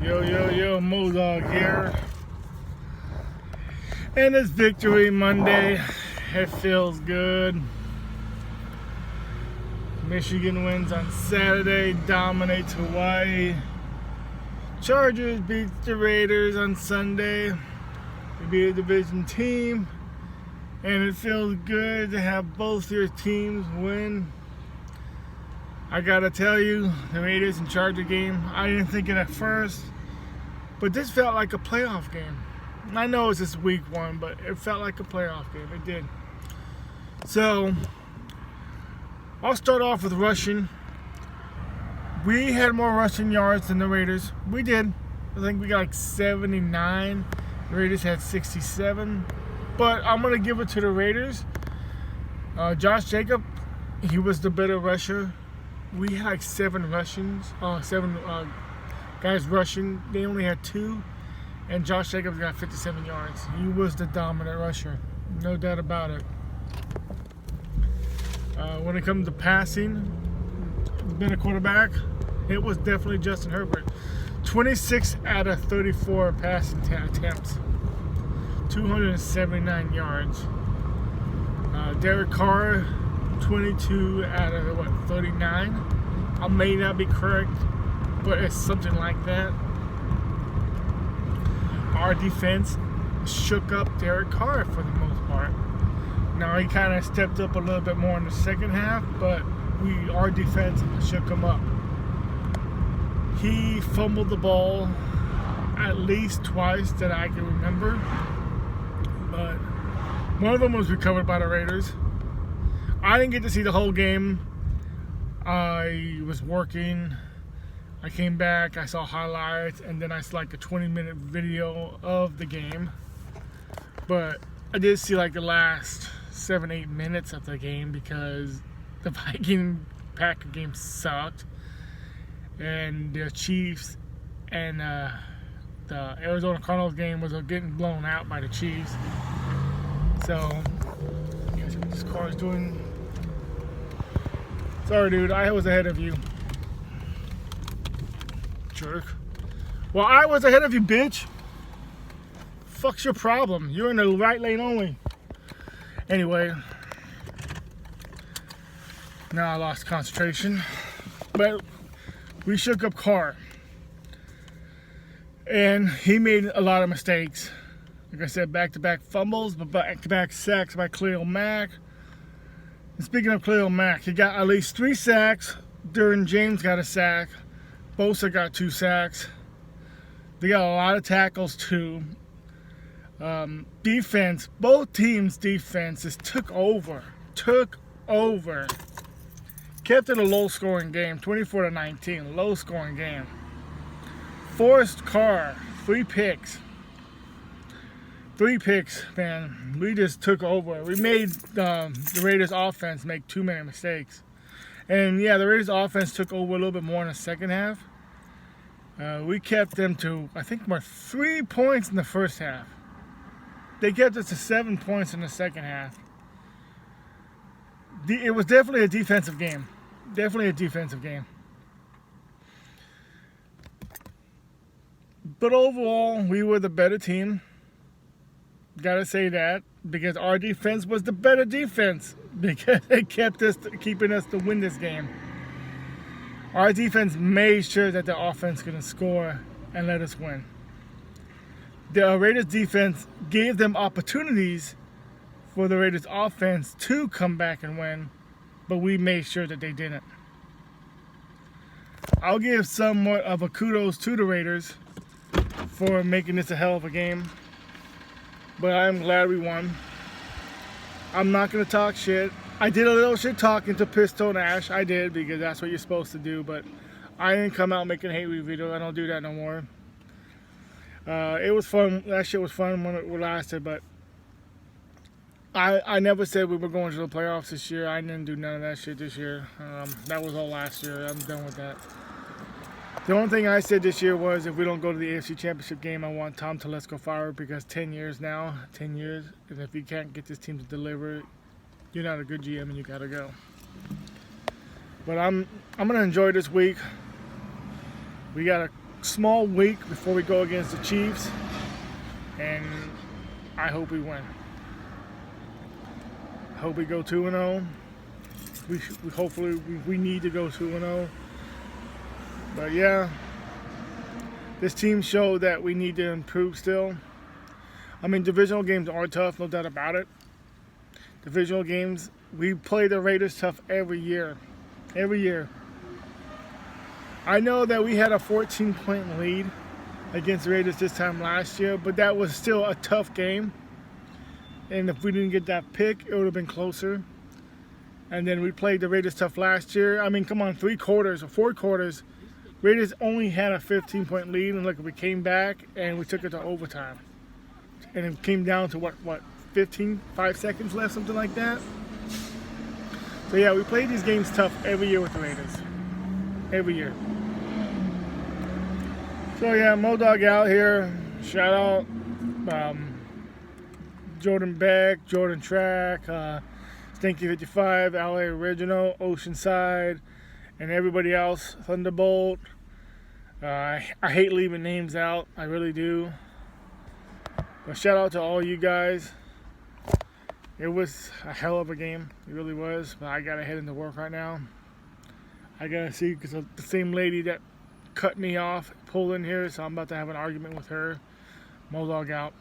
Yo, Mozog here. And it's Victory Monday. It feels good. Michigan wins on Saturday, dominates Hawaii. Chargers beats the Raiders on Sunday. They beat a division team. And it feels good to have both your teams win. I gotta tell you, the Raiders and Charger game, I didn't think it at first, but this felt like a playoff game. I know it's just week one, but it felt like a playoff game. It did. So, I'll start off with rushing. We had more rushing yards than the Raiders. We did. I think we got like 79. The Raiders had 67. But I'm going to give it to the Raiders. Josh Jacobs, he was the better rusher. We had like seven guys rushing. They only had 2. And Josh Jacobs got 57 yards. He was the dominant rusher. No doubt about it. When it comes to passing, being a quarterback, it was definitely Justin Herbert. 26 out of 34 passing attempts. 279 yards. Derek Carr, 22 out of 39. I may not be correct, but it's something like that. Our defense shook up Derek Carr for the most part. Now he kind of stepped up a little bit more in the second half, but our defense shook him up. He fumbled the ball at least twice that I can remember, but one of them was recovered by the Raiders. I didn't get to see the whole game. I was working. I came back, I saw highlights, and then I saw like a 20-minute video of the game. But I did see like the last 7-8 minutes of the game because the Viking-Packer game sucked. And the Chiefs and the Arizona Cardinals game was getting blown out by the Chiefs. So, you guys see what this car is doing? Sorry, dude, I was ahead of you. Jerk. Well, I was ahead of you, bitch. Fuck's your problem? You're in the right lane only. Anyway. Now I lost concentration. But we shook up Carr. And he made a lot of mistakes. Like I said, back-to-back fumbles, but back-to-back sacks by Khalil Mack. And speaking of Khalil Mack, he got at least 3 sacks. Derwin James got a sack. Bosa got 2 sacks. They got a lot of tackles too. Defense, both teams' defenses took over. Kept it a low-scoring game, 24-19, low-scoring game. Forced Carr, 3 picks. 3 picks, man. We just took over. We made the Raiders' offense make too many mistakes. And yeah, the Raiders' offense took over a little bit more in the second half. We kept them to, I think, 3 points in the first half. They kept us to 7 points in the second half. It was definitely a defensive game. But overall, we were the better team. Gotta say that, because our defense was the better defense, because it kept us keeping us to win this game. Our defense made sure that the offense couldn't score and let us win. The Raiders defense gave them opportunities for the Raiders offense to come back and win, but we made sure that they didn't. I'll give somewhat of a kudos to the Raiders for making this a hell of a game, but I'm glad we won. I'm not going to talk shit. I did a little shit talking to Pistol Nash. I did, because that's what you're supposed to do, but I didn't come out making hate videos. I don't do that no more. It was fun. That shit was fun when it lasted, but I never said we were going to the playoffs this year. I didn't do none of that shit this year. That was all last year. I'm done with that. The only thing I said this year was if we don't go to the AFC Championship game, I want Tom Telesco fired, because 10 years now, and if you can't get this team to deliver, you're not a good GM and you gotta go. But I'm gonna enjoy this week. We got small week before we go against the Chiefs, and I hope we win. I hope we go 2-0. We need to go 2-0. But yeah, this team showed that we need to improve still. I mean, divisional games are tough, no doubt about it. Divisional games, we play the Raiders tough every year. Every year. I know that we had a 14-point lead against the Raiders this time last year, but that was still a tough game. And if we didn't get that pick, it would have been closer. And then we played the Raiders tough last year. I mean, come on, 3 quarters or 4 quarters, Raiders only had a 15-point lead, and look, we came back and we took it to overtime. And it came down to what, 5 seconds left, something like that. So yeah, we play these games tough every year with the Raiders. Every year. So yeah, Modog out here. Shout out Jordan Beck, Jordan Track, Stinky 55, LA Original, Oceanside, and everybody else. Thunderbolt. I hate leaving names out. I really do. But shout out to all you guys. It was a hell of a game. It really was. But I gotta head into work right now. I gotta see, because the same lady that cut me off pulled in here, so I'm about to have an argument with her. Modog out.